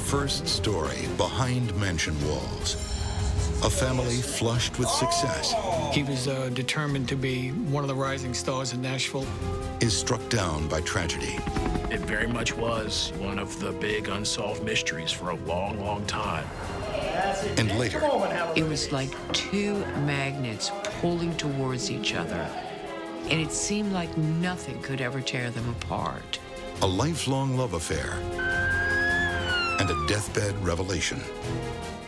first story behind mansion walls. A family flushed with success He was determined to be one of the rising stars in Nashville. is struck down by tragedy. It very much was one of the big unsolved mysteries for a long, long time. And later, It was like two magnets pulling towards each other, and it seemed like nothing could ever tear them apart. a lifelong love affair and a deathbed revelation.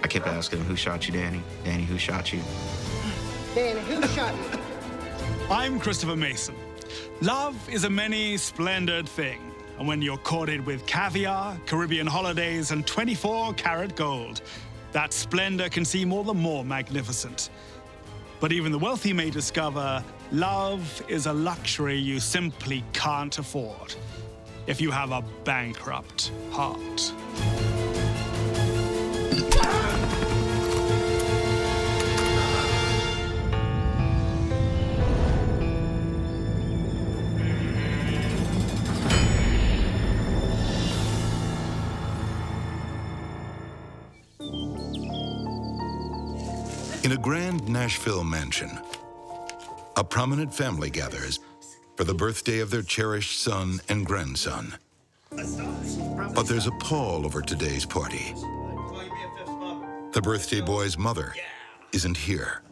I kept asking him, who shot you, Danny? Danny, who shot you? Danny, who shot you? I'm Christopher Mason. Love is a many splendid thing. And when you're courted with caviar, Caribbean holidays, and 24-karat gold, that splendor can seem all the more magnificent. But even the wealthy may discover love is a luxury you simply can't afford if you have a bankrupt heart. In a grand Nashville mansion, a prominent family gathers for the birthday of their cherished son and grandson. But there's a pall over today's party. The birthday boy's mother isn't here.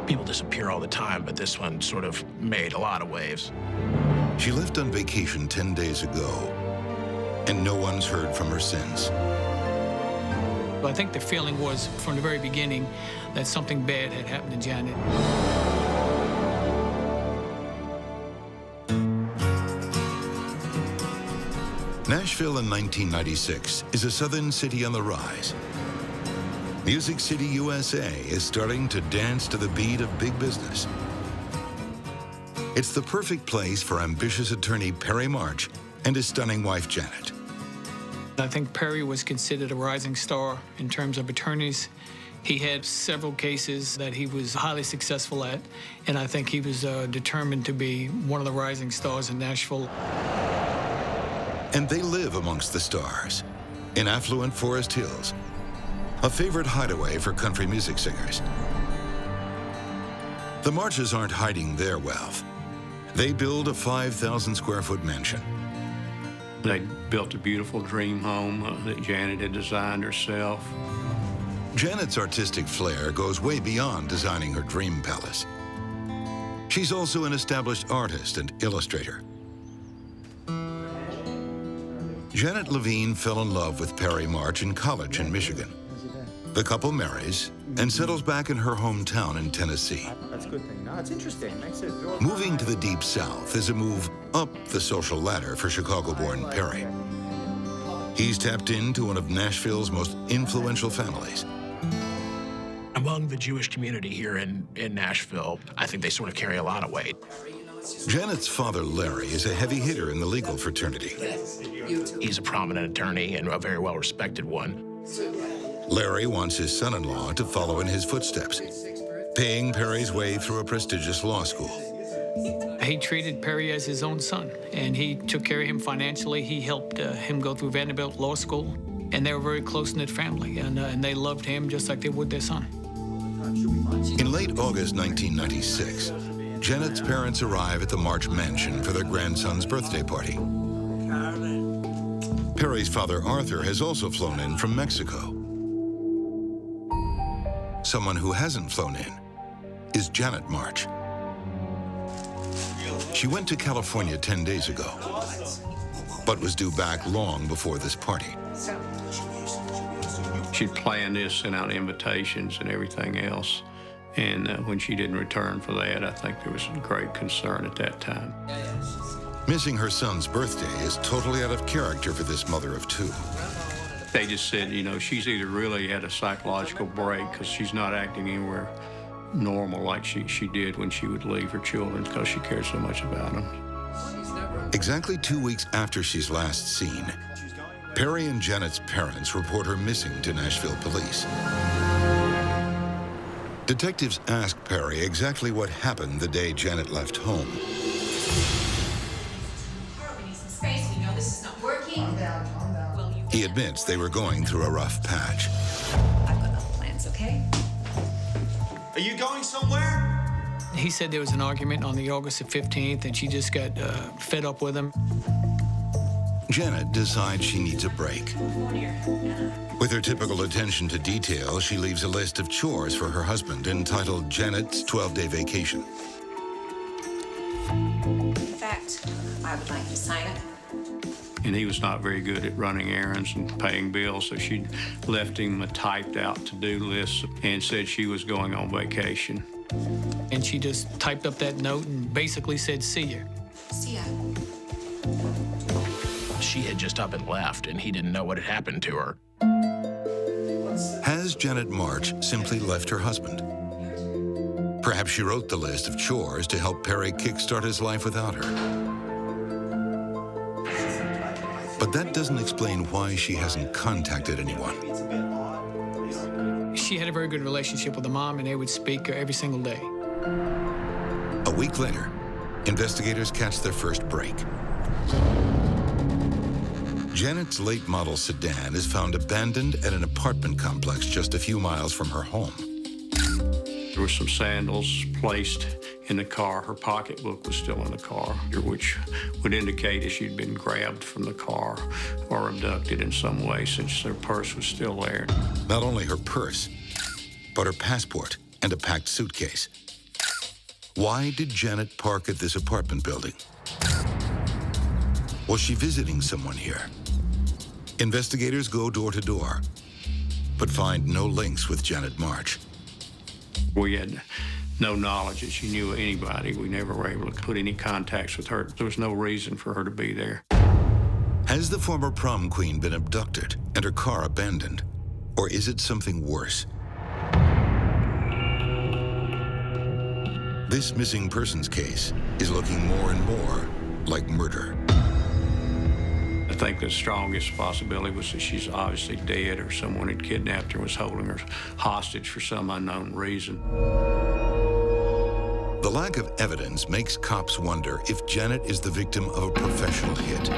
People disappear all the time, but this one sort of made a lot of waves. She left on vacation 10 days ago, and no one's heard from her since. I think the feeling was, from the very beginning, that something bad had happened to Janet. Nashville in 1996 is a southern city on the rise. Music City, USA is starting to dance to the beat of big business. It's the perfect place for ambitious attorney Perry March and his stunning wife, Janet. I think Perry was considered a rising star in terms of attorneys. He had several cases that he was highly successful at, and I think he was determined to be one of the rising stars in Nashville. And they live amongst the stars in affluent Forest Hills, a favorite hideaway for country music singers. The Marches aren't hiding their wealth. They build a 5,000 square foot mansion. They built a beautiful dream home that Janet had designed herself. Janet's artistic flair goes way beyond designing her dream palace. She's also an established artist and illustrator. Janet Levine fell in love with Perry March in college in Michigan. The couple marries and settles back in her hometown in Tennessee. That's a good thing. No, it's interesting. Makes it Moving to the Deep South is a move up the social ladder for Chicago-born Perry. He's tapped into one of Nashville's most influential families. Among the Jewish community here in Nashville, I think they sort of carry a lot of weight. Janet's father, Larry, is a heavy hitter in the legal fraternity. He's a prominent attorney and a very well-respected one. Larry wants his son-in-law to follow in his footsteps, paying Perry's way through a prestigious law school. He treated Perry as his own son, and he took care of him financially. He helped him go through Vanderbilt Law School, and they were a very close-knit family, and they loved him just like they would their son. In late August 1996, Janet's parents arrive at the March mansion for their grandson's birthday party. Perry's father, Arthur, has also flown in from Mexico. Someone who hasn't flown in is Janet March. She went to California 10 days ago, but was due back long before this party. She'd planned this, sent out invitations and everything else. And when she didn't return for that, I think there was great concern at that time. Missing her son's birthday is totally out of character for this mother of two. They just said, you know, she's either really had a psychological break because she's not acting anywhere normal like she did when she would leave her children because she cared so much about them. Exactly 2 weeks after she's last seen, Perry and Janet's parents report her missing to Nashville police. Detectives ask Perry exactly what happened the day Janet left home. We need some space. We know this is not working. He admits they were going through a rough patch. I've got other plans, okay? Are you going somewhere? He said there was an argument on the August the 15th, and she just got fed up with him. Janet decides she needs a break. With her typical attention to detail, she leaves a list of chores for her husband entitled Janet's 12-day vacation. In fact, I would like to sign it. And he was not very good at running errands and paying bills, so she left him a typed out to-do list and said she was going on vacation. And she just typed up that note and basically said, see ya. See ya. She had just up and left, and he didn't know what had happened to her. Has Janet March simply left her husband? Perhaps she wrote the list of chores to help Perry kickstart his life without her. But that doesn't explain why she hasn't contacted anyone. She had a very good relationship with the mom, and they would speak every single day. A week later, investigators catch their first break. Janet's late model sedan is found abandoned at an apartment complex just a few miles from her home. There were some sandals placed in the car. Her pocketbook was still in the car, which would indicate if she'd been grabbed from the car or abducted in some way, since her purse was still there. Not only her purse, but her passport and a packed suitcase. Why did Janet park at this apartment building? Was she visiting someone here? Investigators go door to door, but find no links with Janet March. We had no knowledge that she knew anybody. We never were able to put any contacts with her. There was no reason for her to be there. Has the former prom queen been abducted and her car abandoned? Or is it something worse? This missing persons case is looking more and more like murder. I think the strongest possibility was that she's obviously dead, or someone had kidnapped her and was holding her hostage for some unknown reason. The lack of evidence makes cops wonder if Janet is the victim of a professional hit.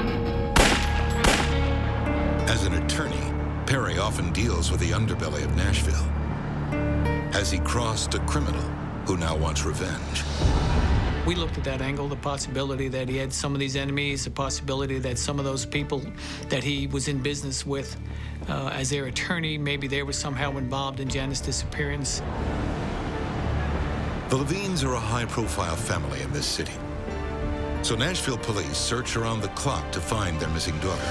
As an attorney, Perry often deals with the underbelly of Nashville. Has he crossed a criminal who now wants revenge? We looked at that angle, the possibility that he had some of these enemies, the possibility that some of those people that he was in business with as their attorney, maybe they were somehow involved in Janet's disappearance. The Levines are a high-profile family in this city. So Nashville police search around the clock to find their missing daughter.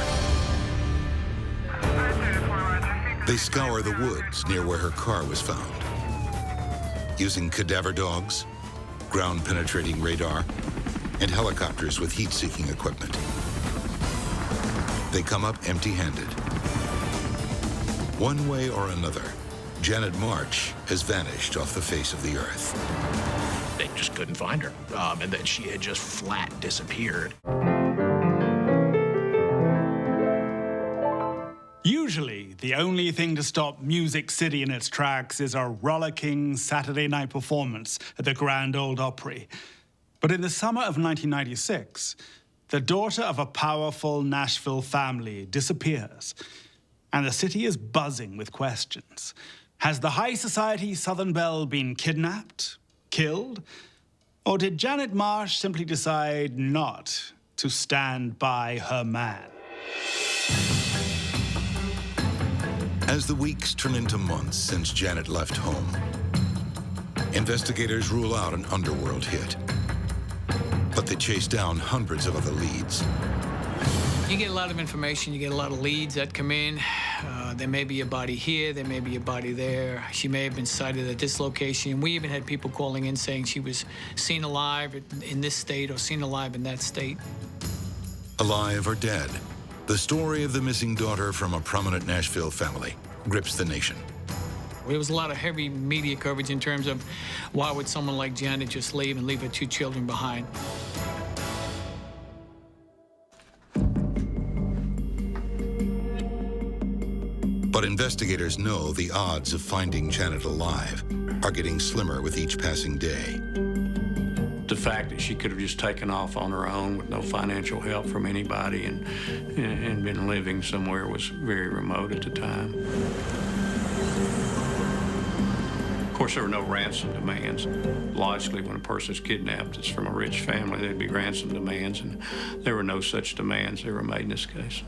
They scour the woods near where her car was found. Using cadaver dogs, ground-penetrating radar, and helicopters with heat-seeking equipment. They come up empty-handed. One way or another, Janet March has vanished off the face of the earth. They just couldn't find her, and then she had just flat disappeared. Usually, the only thing to stop Music City in its tracks is a rollicking Saturday night performance at the Grand Ole Opry. But in the summer of 1996, the daughter of a powerful Nashville family disappears, and the city is buzzing with questions. Has the high society Southern belle been kidnapped, killed, or did Janet March simply decide not to stand by her man? As the weeks turn into months since Janet left home, investigators rule out an underworld hit. But they chase down hundreds of other leads. You get a lot of information, you get a lot of leads that come in. There may be a body here, there may be a body there. She may have been sighted at this location. We even had people calling in saying she was seen alive in this state or seen alive in that state. Alive or dead, the story of the missing daughter from a prominent Nashville family grips the nation. There was a lot of heavy media coverage in terms of why would someone like Janet just leave and leave her 2 children behind. But investigators know the odds of finding Janet alive are getting slimmer with each passing day. The fact that she could have just taken off on her own with no financial help from anybody and been living somewhere was very remote at the time. Of course, there were no ransom demands. Logically, when a person's kidnapped, it's from a rich family, there'd be ransom demands, and there were no such demands that were made in this case.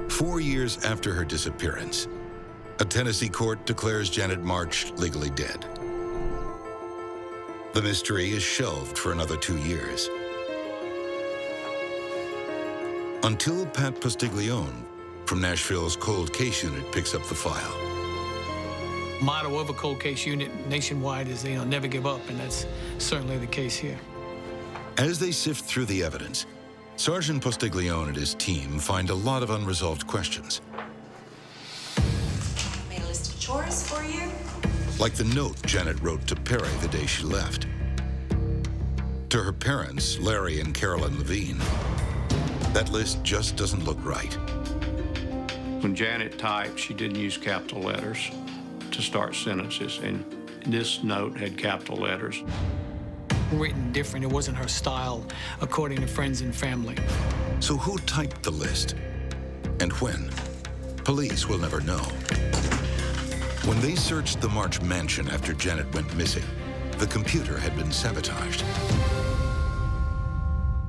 4 years after her disappearance, a Tennessee court declares Janet March legally dead. The mystery is shelved for another 2 years. Until Pat Postiglione from Nashville's cold case unit picks up the file. Motto of a cold case unit nationwide is, never give up, and that's certainly the case here. As they sift through the evidence, Sergeant Postiglione and his team find a lot of unresolved questions. I made a list of chores for you. Like the note Janet wrote to Perry the day she left. To her parents, Larry and Carolyn Levine, that list just doesn't look right. When Janet typed, she didn't use capital letters to start sentences, and this note had capital letters. Written different, it wasn't her style, according to friends and family. So who typed the list? And when? Police will never know. When they searched the March mansion after Janet went missing, the computer had been sabotaged.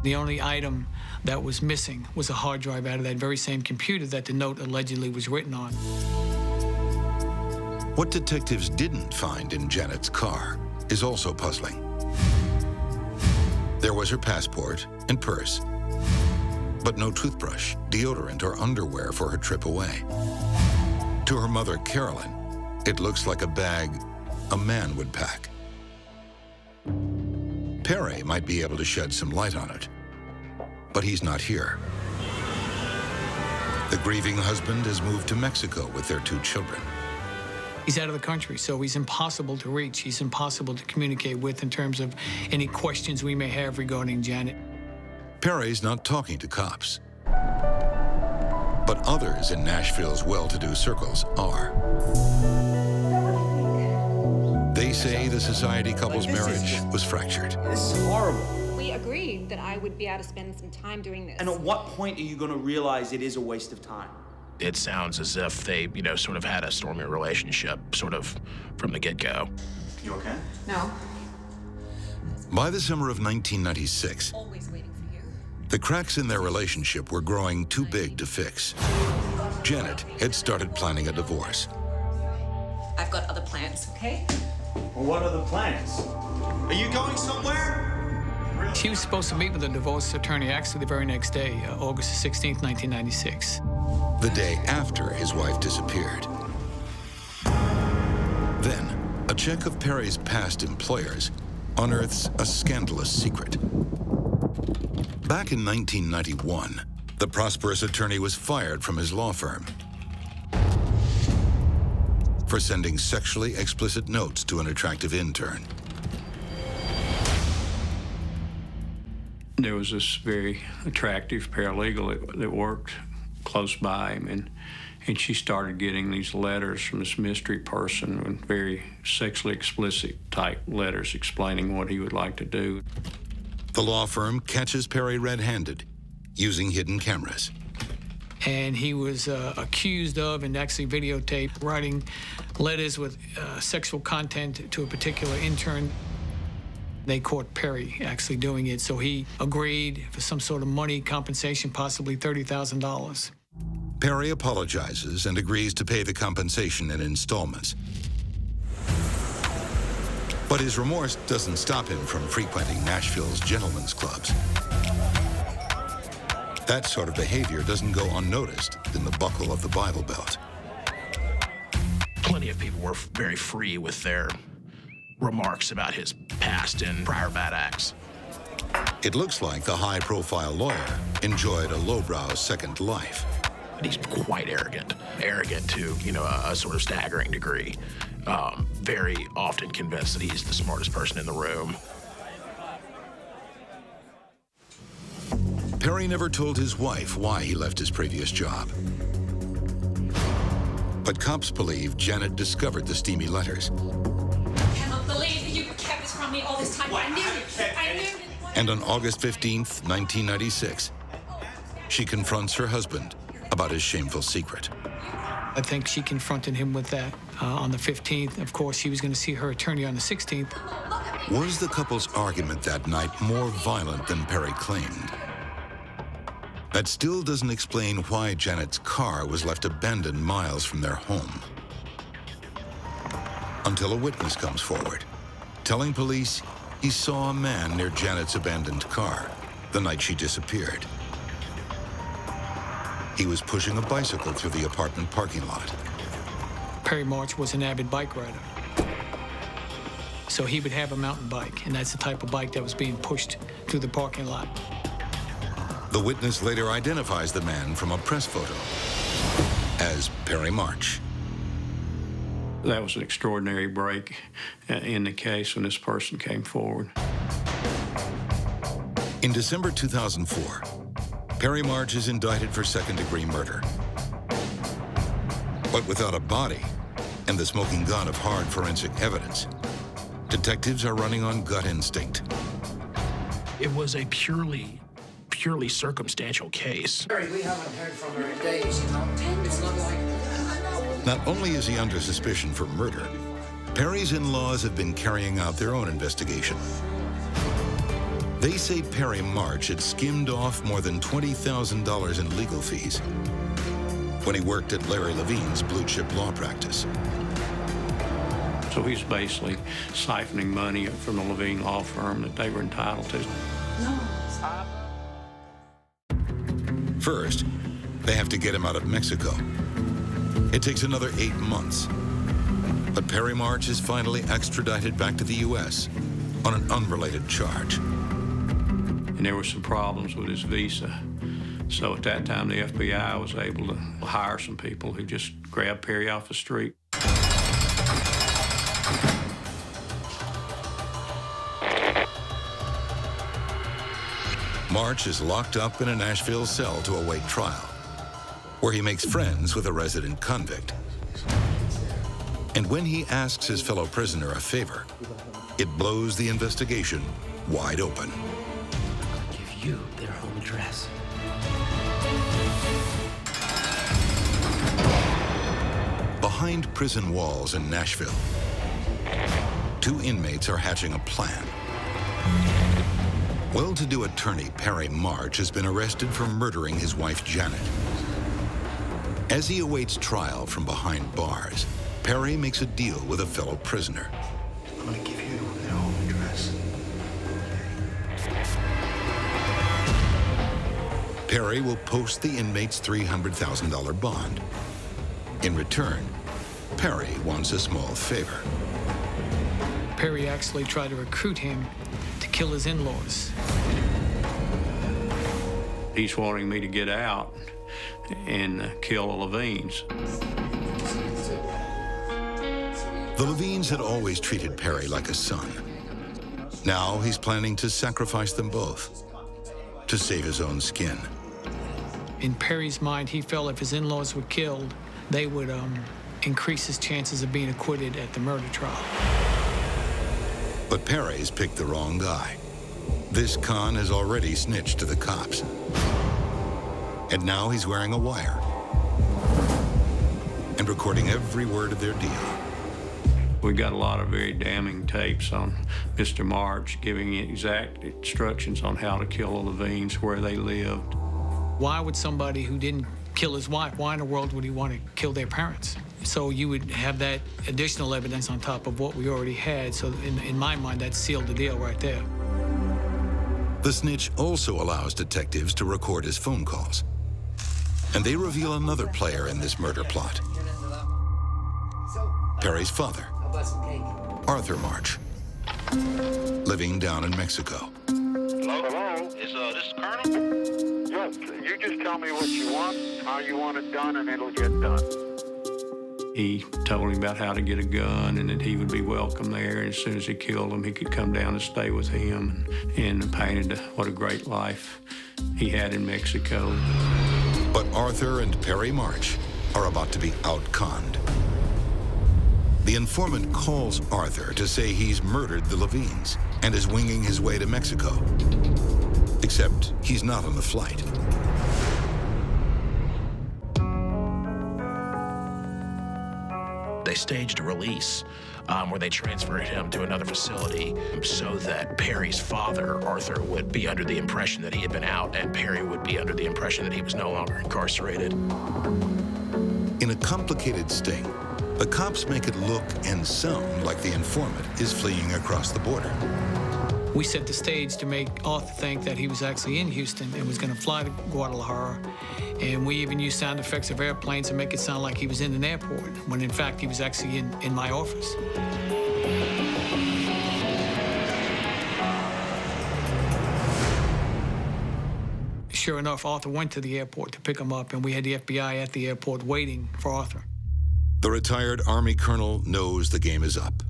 The only item that was missing was a hard drive out of that very same computer that the note allegedly was written on. What detectives didn't find in Janet's car is also puzzling. There was her passport and purse, but no toothbrush, deodorant, or underwear for her trip away. To her mother, Carolyn, it looks like a bag a man would pack. Perry might be able to shed some light on it, but he's not here. The grieving husband has moved to Mexico with their 2 children. He's out of the country, so he's impossible to reach. He's impossible to communicate with in terms of any questions we may have regarding Janet. Perry's not talking to cops, but others in Nashville's well-to-do circles are. They say the society couple's marriage was fractured. This is horrible. We agreed that I would be able to spend some time doing this. And at what point are you going to realize it is a waste of time? It sounds as if they, sort of had a stormy relationship, sort of from the get-go. You okay? No. By the summer of 1996, Always waiting for you. the cracks in their relationship were growing too big to fix. Janet had started planning a divorce. I've got other plans, okay? Well, what are the plans? Are you going somewhere? She was supposed to meet with a divorce attorney actually the very next day, August 16th, 1996. The day after his wife disappeared. Then, a check of Perry's past employers unearths a scandalous secret. Back in 1991, the prosperous attorney was fired from his law firm for sending sexually explicit notes to an attractive intern. There was this very attractive paralegal that worked close by him, and she started getting these letters from this mystery person, with very sexually explicit type letters explaining what he would like to do. The law firm catches Perry red-handed, using hidden cameras. And he was accused of and actually videotaped writing letters with sexual content to a particular intern. They caught Perry actually doing it, so he agreed for some sort of money compensation, possibly $30,000. Perry apologizes and agrees to pay the compensation in installments. But his remorse doesn't stop him from frequenting Nashville's gentlemen's clubs. That sort of behavior doesn't go unnoticed in the buckle of the Bible Belt. Plenty of people were very free with their remarks about his past and prior bad acts. It looks like the high-profile lawyer enjoyed a lowbrow second life. And he's quite arrogant to, a sort of staggering degree. Very often convinced that he's the smartest person in the room. Perry never told his wife why he left his previous job. But cops believe Janet discovered the steamy letters this from me all this time. I knew it. I knew it. And on August 15th, 1996, she confronts her husband about his shameful secret. I think she confronted him with that on the 15th. Of course, she was going to see her attorney on the 16th. Was the couple's argument that night more violent than Perry claimed? That still doesn't explain why Janet's car was left abandoned miles from their home. Until a witness comes forward, telling police he saw a man near Janet's abandoned car the night she disappeared. He was pushing a bicycle through the apartment parking lot. Perry March was an avid bike rider. So he would have a mountain bike, and that's the type of bike that was being pushed through the parking lot. The witness later identifies the man from a press photo as Perry March. That was an extraordinary break in the case when this person came forward. In December 2004, Perry March is indicted for second-degree murder. But without a body and the smoking gun of hard forensic evidence, detectives are running on gut instinct. It was a purely circumstantial case. We haven't heard from her in days, you know. It's not like... Not only is he under suspicion for murder, Perry's in-laws have been carrying out their own investigation. They say Perry March had skimmed off more than $20,000 in legal fees when he worked at Larry Levine's blue-chip law practice. So he's basically siphoning money from the Levine law firm that they were entitled to. No. First, they have to get him out of Mexico. It takes another 8 months. But Perry March is finally extradited back to the U.S. on an unrelated charge. And there were some problems with his visa. So at that time, the FBI was able to hire some people who just grabbed Perry off the street. March is locked up in a Nashville cell to await trial, where he makes friends with a resident convict. And when he asks his fellow prisoner a favor, it blows the investigation wide open. I'll give you their home address. Behind prison walls in Nashville, 2 inmates are hatching a plan. Well-to-do attorney Perry March has been arrested for murdering his wife, Janet. As he awaits trial from behind bars, Perry makes a deal with a fellow prisoner. I'm gonna give you their home address. Perry will post the inmate's $300,000 bond. In return, Perry wants a small favor. Perry actually tried to recruit him to kill his in-laws. He's wanting me to get out and kill the Levines. The Levines had always treated Perry like a son. Now he's planning to sacrifice them both to save his own skin. In Perry's mind, he felt if his in-laws were killed, they would increase his chances of being acquitted at the murder trial. But Perry's picked the wrong guy. This con has already snitched to the cops. And now he's wearing a wire and recording every word of their deal. We got a lot of very damning tapes on Mr. March giving exact instructions on how to kill the Levines, where they lived. Why would somebody who didn't kill his wife, why in the world would he want to kill their parents? So you would have that additional evidence on top of what we already had. So in my mind, that sealed the deal right there. The snitch also allows detectives to record his phone calls. And they reveal another player in this murder plot. Perry's father, Arthur March, living down in Mexico. Hello? Is this Colonel? Yes, you just tell me what you want, how you want it done, and it'll get done. He told him about how to get a gun and that he would be welcome there. And as soon as he killed him, he could come down and stay with him, and painted what a great life he had in Mexico. But Arthur and Perry March are about to be outconned. The informant calls Arthur to say he's murdered the Levines and is winging his way to Mexico. Except he's not on the flight. They staged a release where they transferred him to another facility so that Perry's father, Arthur, would be under the impression that he had been out, and Perry would be under the impression that he was no longer incarcerated. In a complicated sting, the cops make it look and sound like the informant is fleeing across the border. We set the stage to make Arthur think that he was actually in Houston and was going to fly to Guadalajara. And we even used sound effects of airplanes to make it sound like he was in an airport, when in fact he was actually in my office. Sure enough, Arthur went to the airport to pick him up, and we had the FBI at the airport waiting for Arthur. The retired Army colonel knows the game is up.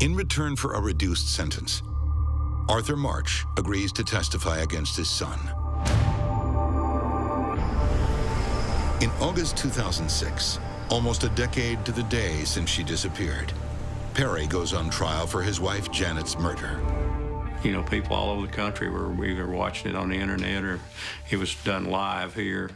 In return for a reduced sentence, Arthur March agrees to testify against his son. In August 2006, almost a decade to the day since she disappeared, Perry goes on trial for his wife Janet's murder. You know, people all over the country were either watching it on the internet or it was done live here.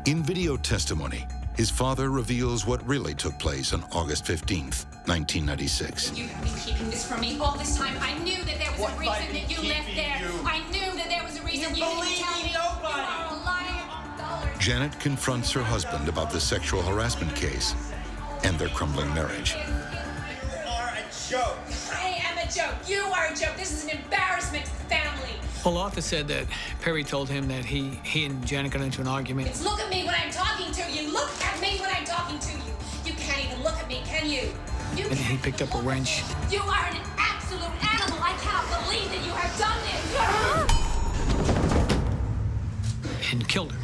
In video testimony, his father reveals what really took place on August 15th, 1996. You have been keeping this from me all this time. I knew that there was a reason that you left there. I knew that there was a reason you didn't tell me. You are a liar. Janet confronts her husband about the sexual harassment case and their crumbling marriage. You are a joke. I am a joke. You are a joke. This is an embarrassment to the family. Well, Arthur said that Perry told him that he and Janet got into an argument. It's look at me when I'm talking to you. Look at me when I'm talking to you. You can't even look at me, can you? And he picked up a wrench. You are an absolute animal. I cannot believe that you have done this. And killed her.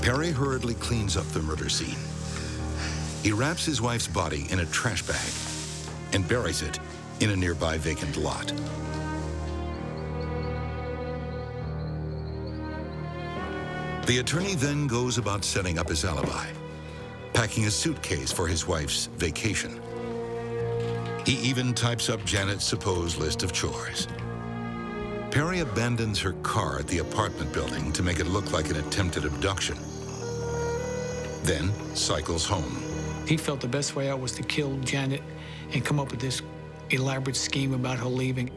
Perry hurriedly cleans up the murder scene. He wraps his wife's body in a trash bag and buries it in a nearby vacant lot. The attorney then goes about setting up his alibi, packing a suitcase for his wife's vacation. He even types up Janet's supposed list of chores. Perry abandons her car at the apartment building to make it look like an attempted abduction, then cycles home. He felt the best way out was to kill Janet and come up with this elaborate scheme about her leaving.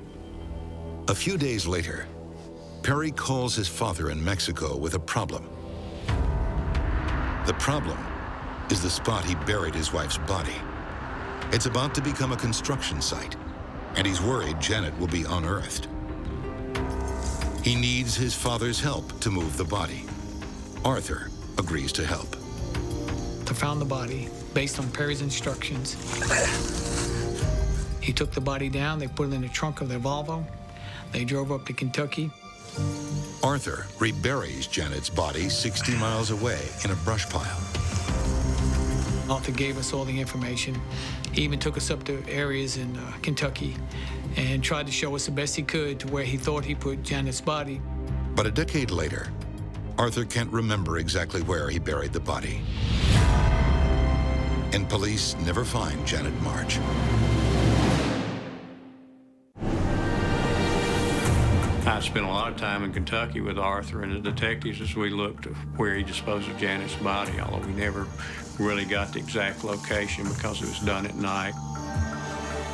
A few days later, Perry calls his father in Mexico with a problem. The problem is the spot he buried his wife's body. It's about to become a construction site, and he's worried Janet will be unearthed. He needs his father's help to move the body. Arthur agrees to help. They found the body based on Perry's instructions. He took the body down, they put it in the trunk of their Volvo. They drove up to Kentucky. Arthur reburies Janet's body 60 miles away in a brush pile. Arthur gave us all the information. He even took us up to areas in Kentucky and tried to show us the best he could to where he thought he put Janet's body. But a decade later, Arthur can't remember exactly where he buried the body. And police never find Janet March. I spent a lot of time in Kentucky with Arthur and the detectives as we looked at where he disposed of Janet's body, although we never really got the exact location because it was done at night.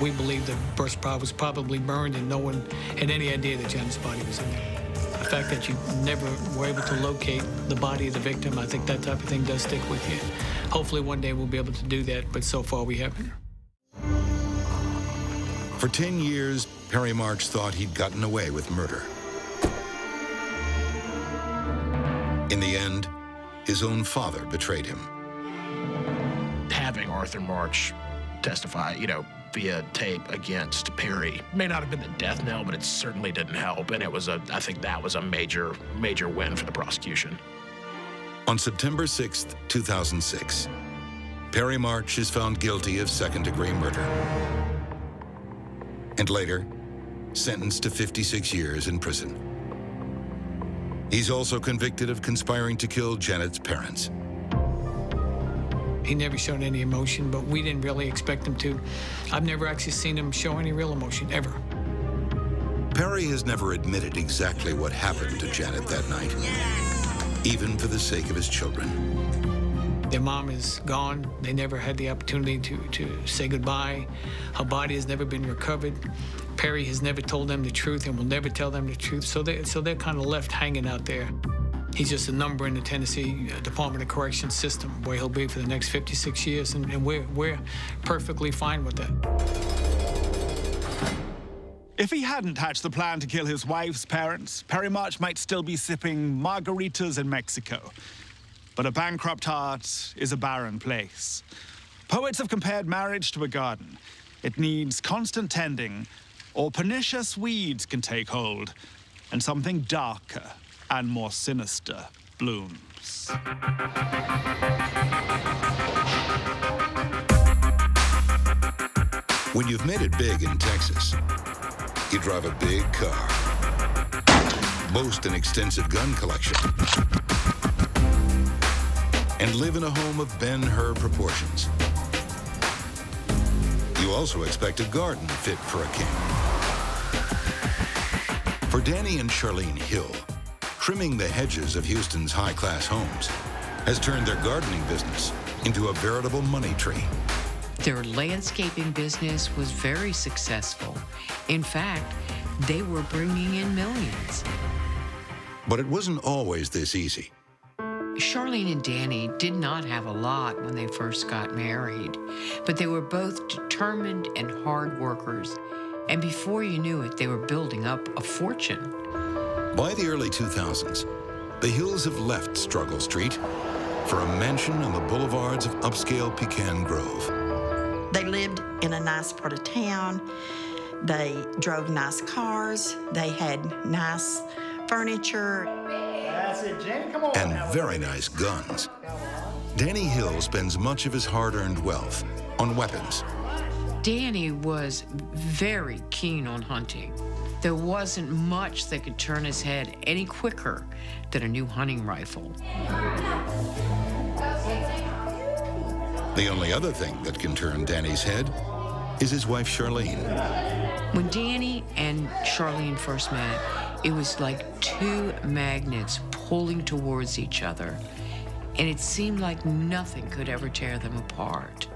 We believe the first pile was probably burned and no one had any idea that Janet's body was in there. The fact that you never were able to locate the body of the victim, I think that type of thing does stick with you. Hopefully one day we'll be able to do that, but so far we haven't. For 10 years, Perry March thought he'd gotten away with murder. In the end, his own father betrayed him. Having Arthur March testify, via tape against Perry may not have been the death knell, but it certainly didn't help. And I think that was a major, major win for the prosecution. On September 6th, 2006, Perry March is found guilty of second-degree murder. and later sentenced to 56 years in prison. He's also convicted of conspiring to kill Janet's parents. He never showed any emotion, but we didn't really expect him to. I've never actually seen him show any real emotion, ever. Perry has never admitted exactly what happened to Janet that night, even for the sake of his children. Their mom is gone. They never had the opportunity to say goodbye. Her body has never been recovered. Perry has never told them the truth and will never tell them the truth, so they're kind of left hanging out there. He's just a number in the Tennessee Department of Corrections system, where he'll be for the next 56 years, and we're perfectly fine with that. If he hadn't hatched the plan to kill his wife's parents, Perry March might still be sipping margaritas in Mexico. But a bankrupt heart is a barren place. Poets have compared marriage to a garden. It needs constant tending, or pernicious weeds can take hold, and something darker and more sinister blooms. When you've made it big in Texas, you drive a big car, boast an extensive gun collection, and live in a home of Ben-Hur proportions. You also expect a garden fit for a king. For Danny and Charlene Hill, trimming the hedges of Houston's high-class homes has turned their gardening business into a veritable money tree. Their landscaping business was very successful. In fact, they were bringing in millions. But it wasn't always this easy. Charlene and Danny did not have a lot when they first got married, but they were both determined and hard workers. And before you knew it, they were building up a fortune. By the early 2000s, the Hills have left Struggle Street for a mansion on the boulevards of upscale Pecan Grove. They lived in a nice part of town. They drove nice cars. They had nice furniture. That's it, Jane. Come on. And very nice guns. Danny Hill spends much of his hard-earned wealth on weapons. Danny was very keen on hunting. There wasn't much that could turn his head any quicker than a new hunting rifle. The only other thing that can turn Danny's head is his wife, Charlene. When Danny and Charlene first met, it was like two magnets pulling towards each other, and it seemed like nothing could ever tear them apart.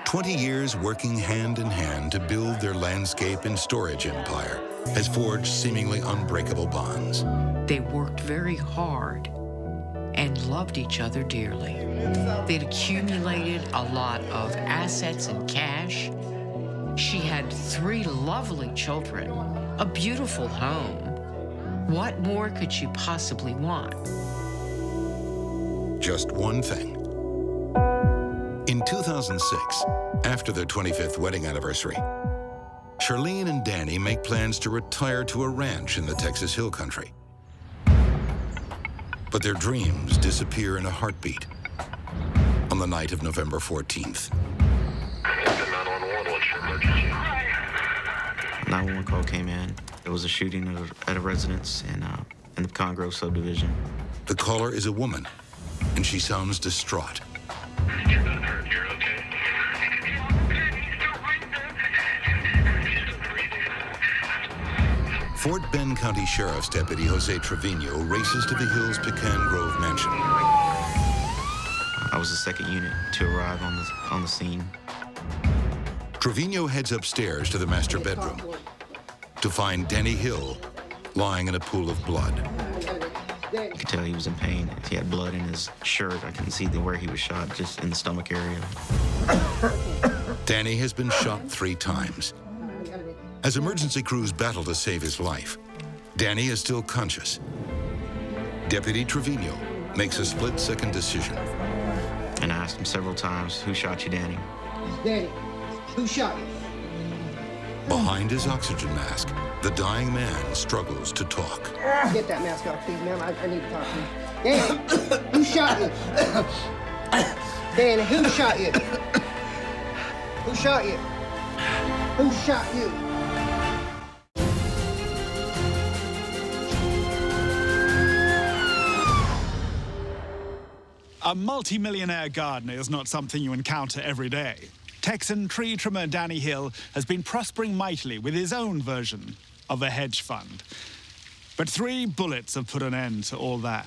20 years working hand in hand to build their landscape and storage empire has forged seemingly unbreakable bonds. They worked very hard and loved each other dearly. They'd accumulated a lot of assets and cash. She had 3 lovely children, a beautiful home. What more could she possibly want? Just one thing. In 2006, after their 25th wedding anniversary, Charlene and Danny make plans to retire to a ranch in the Texas Hill Country. But their dreams disappear in a heartbeat on the night of November 14th. 911 call came in. There was a shooting at a residence in the Pecan Grove subdivision. The caller is a woman, and she sounds distraught. You're not hurt. You're okay. Fort Bend County Sheriff's Deputy Jose Trevino races to the Hills Pecan Grove mansion. I was the second unit to arrive on the scene. Trevino heads upstairs to the master bedroom to find Danny Hill lying in a pool of blood. I could tell he was in pain. He had blood in his shirt. I couldn't see where he was shot, just in the stomach area. Danny has been shot 3 times. As emergency crews battle to save his life, Danny is still conscious. Deputy Trevino makes a split-second decision. And I asked him several times, "Who shot you, Danny?" Danny, who shot you? Behind his oxygen mask, the dying man struggles to talk. Get that mask off, please, ma'am. I need to talk to you. Danny, who shot you? Danny, who shot you? Who shot you? Who shot you? A multi-millionaire gardener is not something you encounter every day. Texan tree trimmer Danny Hill has been prospering mightily with his own version of a hedge fund. But 3 bullets have put an end to all that.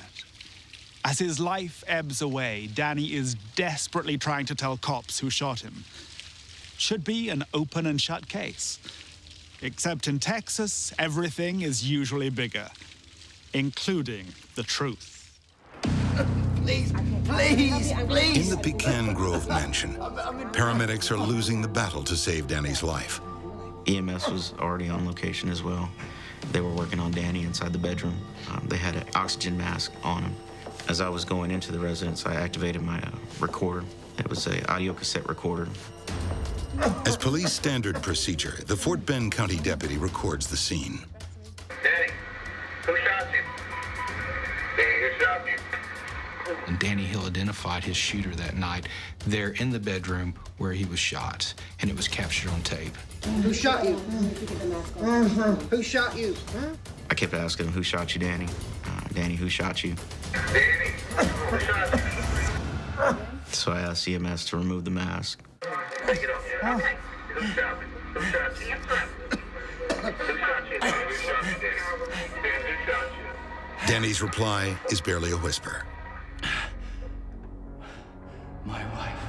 As his life ebbs away, Danny is desperately trying to tell cops who shot him. Should be an open and shut case. Except in Texas, everything is usually bigger, including the truth. Please, please, please. In the Pecan Grove mansion, paramedics are losing the battle to save Danny's life. EMS was already on location as well. They were working on Danny inside the bedroom. They had an oxygen mask on him. As I was going into the residence, I activated my recorder. It was an audio cassette recorder. As police standard procedure, the Fort Bend County deputy records the scene. Danny, who shot you? Danny, who shot you? And Danny Hill identified his shooter that night there in the bedroom where he was shot, and it was captured on tape. Who shot you? Who shot you? I kept asking him, who shot you, Danny? Danny, who shot you? Danny, who shot you? So I asked EMS to remove the mask. Take it off. Who shot me? Who shot you? Who shot you? Who shot you, Danny? Danny, who shot you? Danny's reply is barely a whisper. My wife.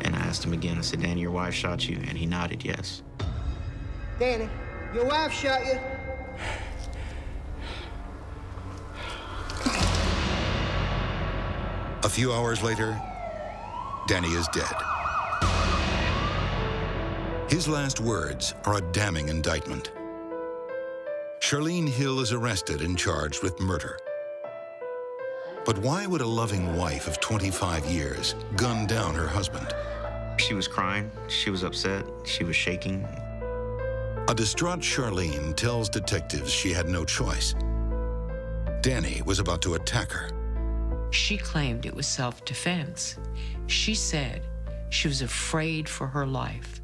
And I asked him again, I said, Danny, your wife shot you? And he nodded yes. Danny, your wife shot you. A few hours later, Danny is dead. His last words are a damning indictment. Charlene Hill is arrested and charged with murder. But why would a loving wife of 25 years gun down her husband? She was crying, she was upset, she was shaking. A distraught Charlene tells detectives she had no choice. Danny was about to attack her. She claimed it was self-defense. She said she was afraid for her life.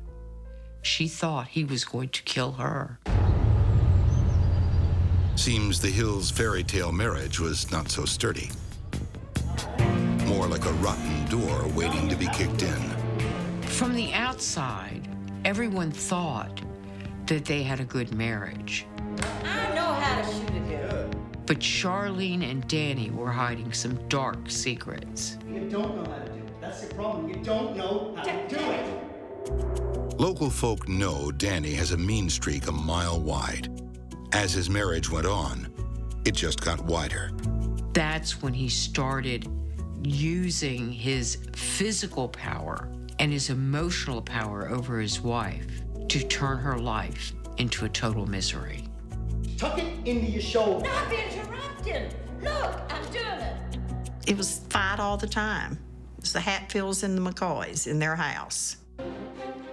She thought he was going to kill her. Seems the Hills' fairy tale marriage was not so sturdy. More like a rotten door waiting to be kicked in. From the outside, everyone thought that they had a good marriage. I know how to shoot a gun. But Charlene and Danny were hiding some dark secrets. You don't know how to do it. That's the problem. You don't know how to do it. Local folk know Danny has a mean streak a mile wide. As his marriage went on, it just got wider. That's when he started using his physical power and his emotional power over his wife to turn her life into a total misery. Tuck it into your shoulder. Stop interrupting. Look, I'm doing it. It was fight all the time. It was the Hatfields and the McCoys in their house.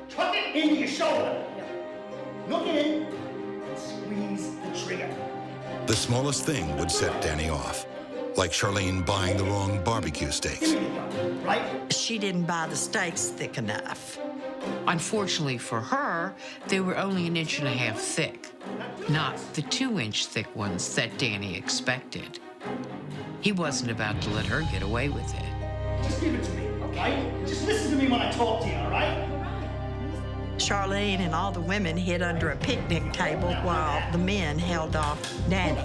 Tuck it into your shoulder. Look in and squeeze the trigger. The smallest thing would set Danny off, like Charlene buying the wrong barbecue steaks. Right? She didn't buy the steaks thick enough. Unfortunately for her, they were only 1.5 inches thick, not the 2-inch thick ones that Danny expected. He wasn't about to let her get away with it. Just give it to me, okay? Just listen to me when I talk to you, all right? Charlene and all the women hid under a picnic table while the men held off Danny.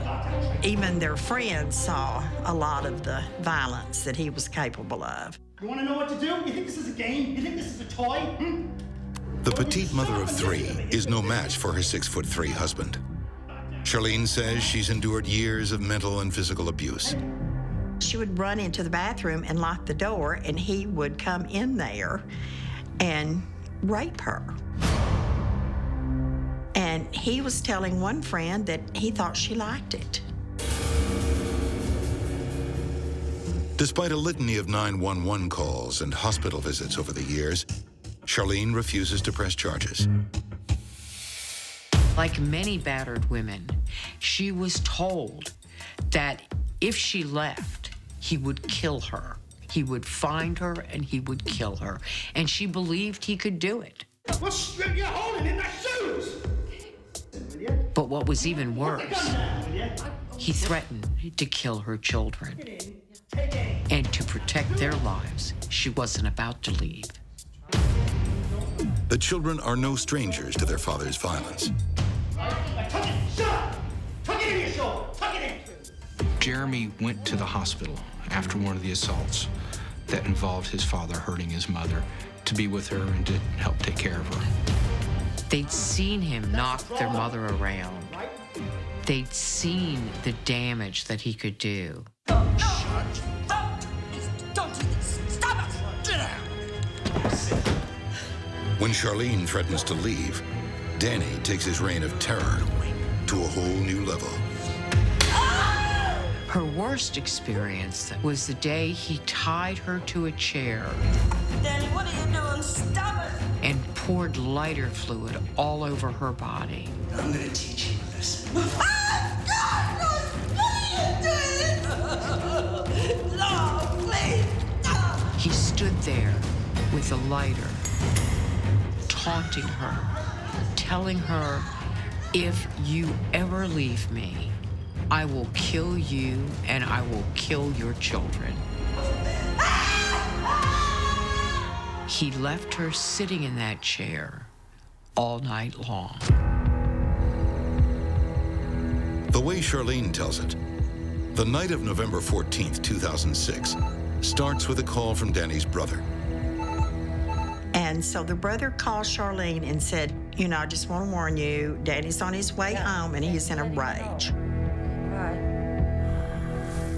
Even their friends saw a lot of the violence that he was capable of. You want to know what to do? You think this is a game? You think this is a toy? The petite mother of 3 is no match for her 6'3" husband. Charlene says she's endured years of mental and physical abuse. She would run into the bathroom and lock the door, and he would come in there and rape her. And he was telling one friend that he thought she liked it. Despite a litany of 911 calls and hospital visits over the years, Charlene refuses to press charges. Like many battered women, she was told that if she left, he would kill her. He would find her and he would kill her. And she believed he could do it. What strip you holding in my shoes? But what was even worse, he threatened to kill her children. And to protect their lives, she wasn't about to leave. The children are no strangers to their father's violence. Tuck it! Shut up! Tuck it in your shoulder! Tuck it in! Jeremy went to the hospital after one of the assaults that involved his father hurting his mother to be with her and to help take care of her. They'd seen him knock their mother around. They'd seen the damage that he could do. Don't do this. Stop it. Get out. When Charlene threatens to leave, Danny takes his reign of terror to a whole new level. Her worst experience was the day he tied her to a chair Danny, what are you doing? Stop it. and poured lighter fluid all over her body. I'm gonna teach you a lesson. No, please. He stood there with a lighter, taunting her, telling her, if you ever leave me, I will kill you and I will kill your children. He left her sitting in that chair all night long. The way Charlene tells it, the night of November 14th, 2006, starts with a call from Danny's brother. And so the brother called Charlene and said, you know, I just want to warn you, Daddy's on his way home and he's in a rage.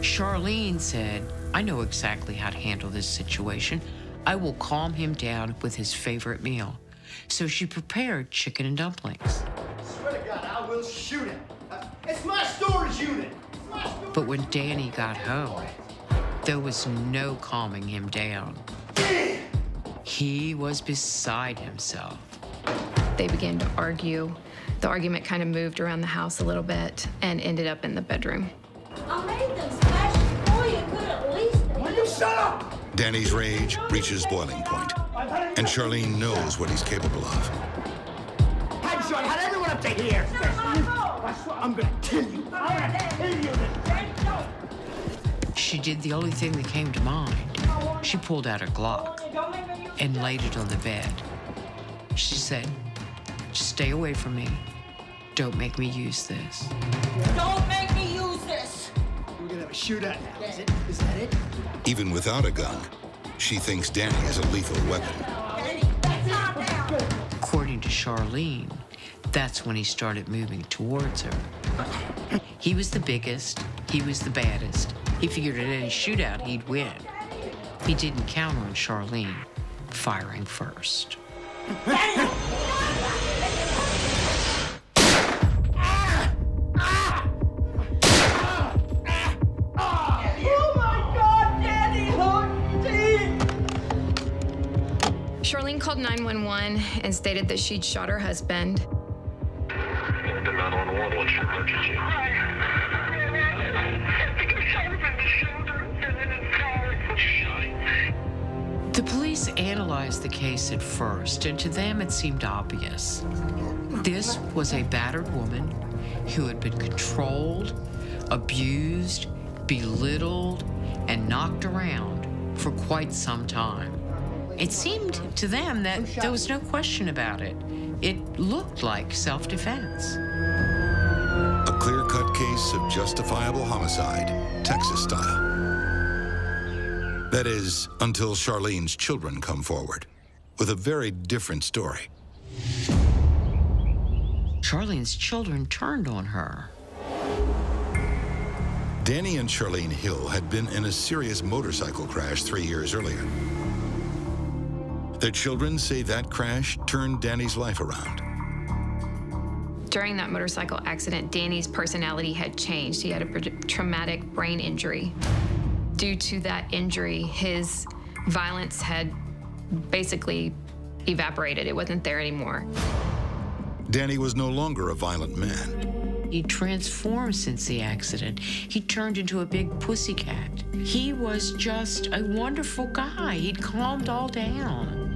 Charlene said, I know exactly how to handle this situation. I will calm him down with his favorite meal. So she prepared chicken and dumplings. I swear to God, I will shoot him. It's my storage unit. But when Danny got home, there was no calming him down. He was beside himself. They began to argue. The argument kind of moved around the house a little bit and ended up in the bedroom. I made them smash it for you. Could at least. Will you shut up? Danny's rage reaches boiling point, and Charlene knows what he's capable of. Had you, I had everyone up to here. I'm gonna kill you. I'm gonna kill you. She did the only thing that came to mind. She pulled out her Glock and laid it on the bed. She said, just stay away from me. Don't make me use this. Don't make me use this. We're gonna have a shootout now, is it? Is that it? Even without a gun, she thinks Danny is a lethal weapon. According to Charlene, that's when he started moving towards her. He was the biggest, he was the baddest. He figured at any shootout he'd win. He didn't count on Charlene firing first. Charlene called 911 and stated that she'd shot her husband. The 911, what's your emergency? The police analyzed the case at first, and to them it seemed obvious. This was a battered woman who had been controlled, abused, belittled, and knocked around for quite some time. It seemed to them that there was no question about it. It looked like self-defense. A clear-cut case of justifiable homicide, Texas style. That is, until Charlene's children come forward with a very different story. Charlene's children turned on her. Danny and Charlene Hill had been in a serious motorcycle crash 3 years earlier. Their children say that crash turned Danny's life around. During that motorcycle accident, Danny's personality had changed. He had a traumatic brain injury. Due to that injury, his violence had basically evaporated. It wasn't there anymore. Danny was no longer a violent man. He transformed since the accident. He turned into a big pussycat. He was just a wonderful guy. He'd calmed all down.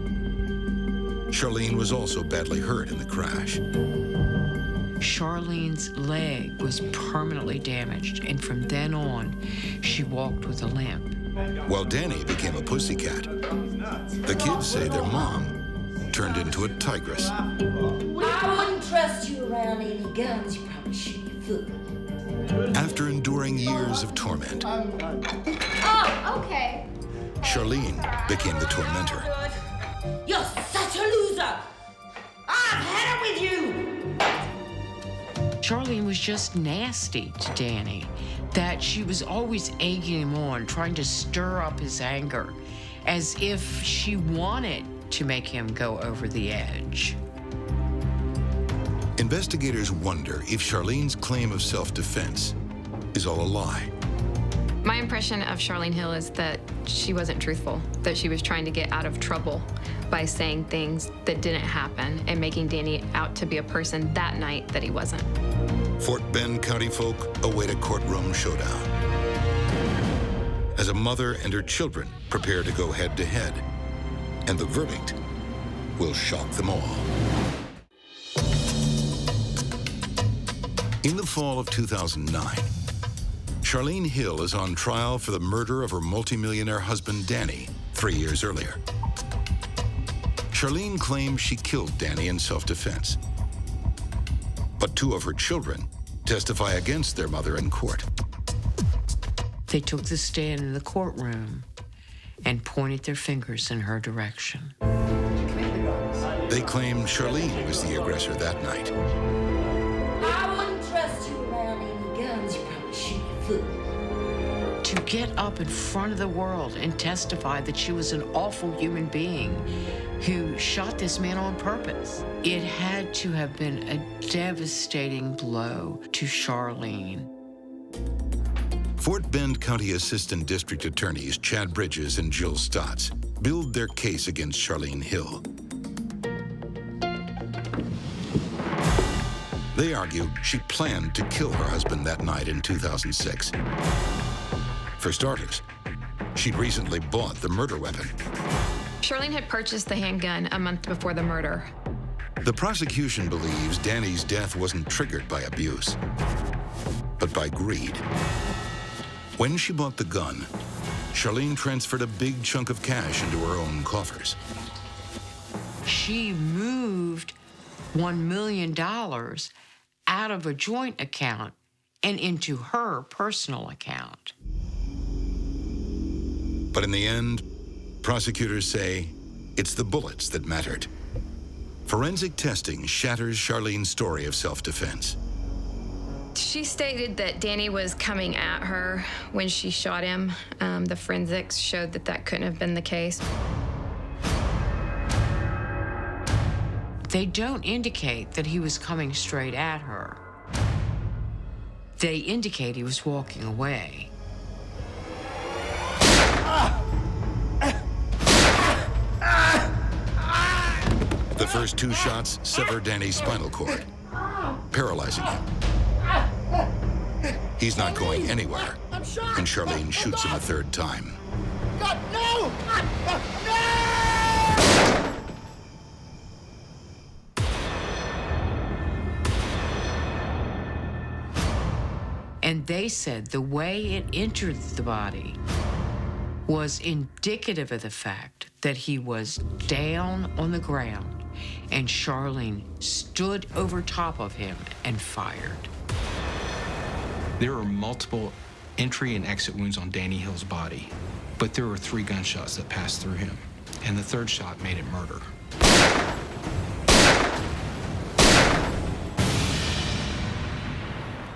Charlene was also badly hurt in the crash. Charlene's leg was permanently damaged, and from then on, she walked with a limp. While Danny became a pussycat, the kids say their mom turned into a tigress. I wouldn't trust you around any guns. You probably shoot your foot. After enduring years of torment, Oh, okay. Charlene became the tormentor. You're such a loser. I've had it with you. Charlene was just nasty to Danny, that she was always egging him on, trying to stir up his anger, as if she wanted to make him go over the edge. Investigators wonder if Charlene's claim of self-defense is all a lie. My impression of Charlene Hill is that she wasn't truthful, that she was trying to get out of trouble by saying things that didn't happen and making Danny out to be a person that night that he wasn't. Fort Bend County folk await a courtroom showdown as a mother and her children prepare to go head-to-head, and the verdict will shock them all. In the fall of 2009, Charlene Hill is on trial for the murder of her multimillionaire husband, Danny, 3 years earlier. Charlene claims she killed Danny in self-defense, but 2 of her children testify against their mother in court. They took the stand in the courtroom and pointed their fingers in her direction. They claim Charlene was the aggressor that night. I wouldn't trust you around any guns. You probably shoot your foot. To get up in front of the world and testify that she was an awful human being who shot this man on purpose. It had to have been a devastating blow to Charlene. Fort Bend County Assistant District Attorneys Chad Bridges and Jill Stotts build their case against Charlene Hill. They argue she planned to kill her husband that night in 2006. For starters, she'd recently bought the murder weapon. Charlene had purchased the handgun a month before the murder. The prosecution believes Danny's death wasn't triggered by abuse, but by greed. When she bought the gun, Charlene transferred a big chunk of cash into her own coffers. She moved $1 million out of a joint account and into her personal account. But in the end, prosecutors say it's the bullets that mattered. Forensic testing shatters Charlene's story of self-defense. She stated that Danny was coming at her when she shot him. The forensics showed that that couldn't have been the case. They don't indicate that he was coming straight at her. They indicate he was walking away. The first 2 shots sever Danny's spinal cord, paralyzing him. He's not going anywhere, and Charlene shoots him a 3rd time. God, no! No! And they said the way it entered the body was indicative of the fact that he was down on the ground and Charlene stood over top of him and fired. There were multiple entry and exit wounds on Danny Hill's body, but there were 3 gunshots that passed through him, and the 3rd shot made it murder.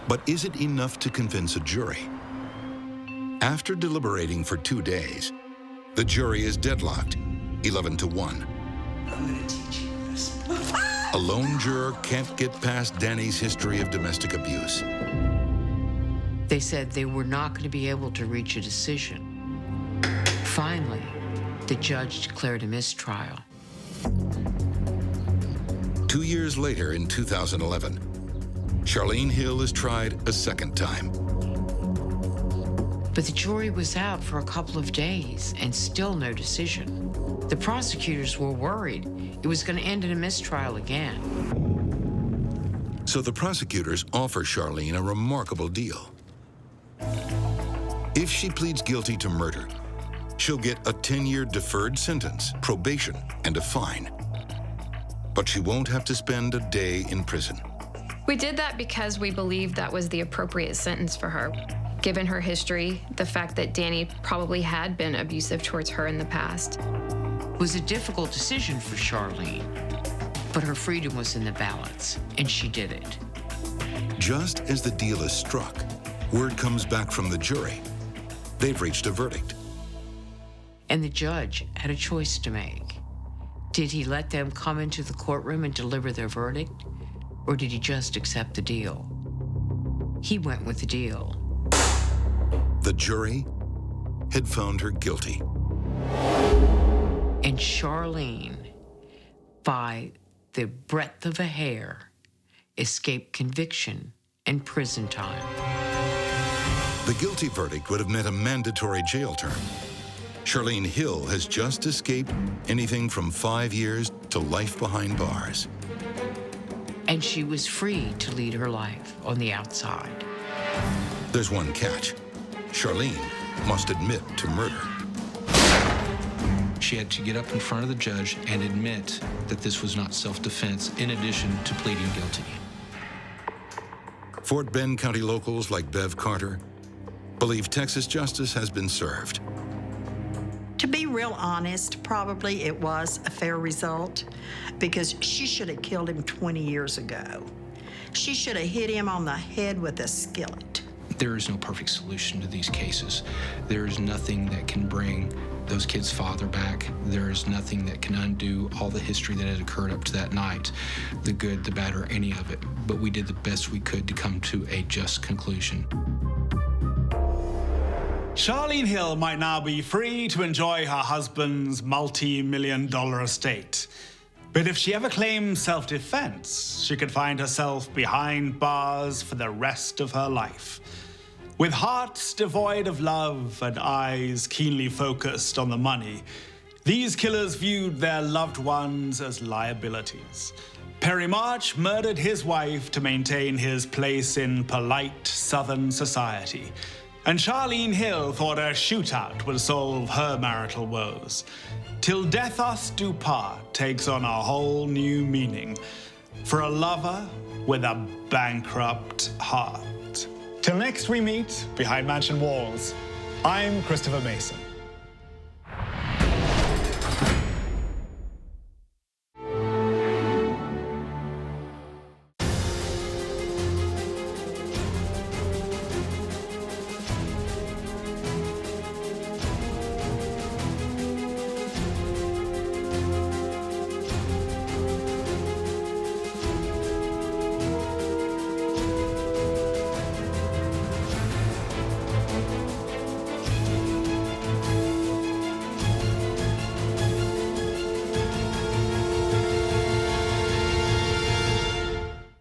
But is it enough to convince a jury? After deliberating for 2 days, the jury is deadlocked, 11-1. I'm gonna teach you this. A lone juror can't get past Danny's history of domestic abuse. They said they were not going to be able to reach a decision. Finally, the judge declared a mistrial. 2 years later, in 2011, Charlene Hill is tried a 2nd time. But the jury was out for a couple of days and still no decision. The prosecutors were worried it was going to end in a mistrial again. So the prosecutors offer Charlene a remarkable deal. If she pleads guilty to murder, she'll get a 10-year deferred sentence, probation, and a fine. But she won't have to spend a day in prison. We did that because we believed that was the appropriate sentence for her. Given her history, the fact that Danny probably had been abusive towards her in the past. It was a difficult decision for Charlene, but her freedom was in the balance, and she did it. Just as the deal is struck, word comes back from the jury. They've reached a verdict. And the judge had a choice to make. Did he let them come into the courtroom and deliver their verdict, or did he just accept the deal? He went with the deal. The jury had found her guilty. And Charlene, by the breadth of a hair, escaped conviction and prison time. The guilty verdict would have meant a mandatory jail term. Charlene Hill has just escaped anything from 5 years to life behind bars. And she was free to lead her life on the outside. There's one catch. Charlene must admit to murder. She had to get up in front of the judge and admit that this was not self-defense, in addition to pleading guilty. Fort Bend County locals like Bev Carter believe Texas justice has been served. To be real honest, probably it was a fair result because she should have killed him 20 years ago. She should have hit him on the head with a skillet. There is no perfect solution to these cases. There is nothing that can bring those kids' father back. There is nothing that can undo all the history that had occurred up to that night, the good, the bad, or any of it. But we did the best we could to come to a just conclusion. Charlene Hill might now be free to enjoy her husband's multi-million-dollar estate. But if she ever claims self-defense, she could find herself behind bars for the rest of her life. With hearts devoid of love and eyes keenly focused on the money, these killers viewed their loved ones as liabilities. Perry March murdered his wife to maintain his place in polite Southern society. And Charlene Hill thought a shootout would solve her marital woes. Till Death Us Do Part takes on a whole new meaning for a lover with a bankrupt heart. Till next we meet behind mansion walls, I'm Christopher Mason.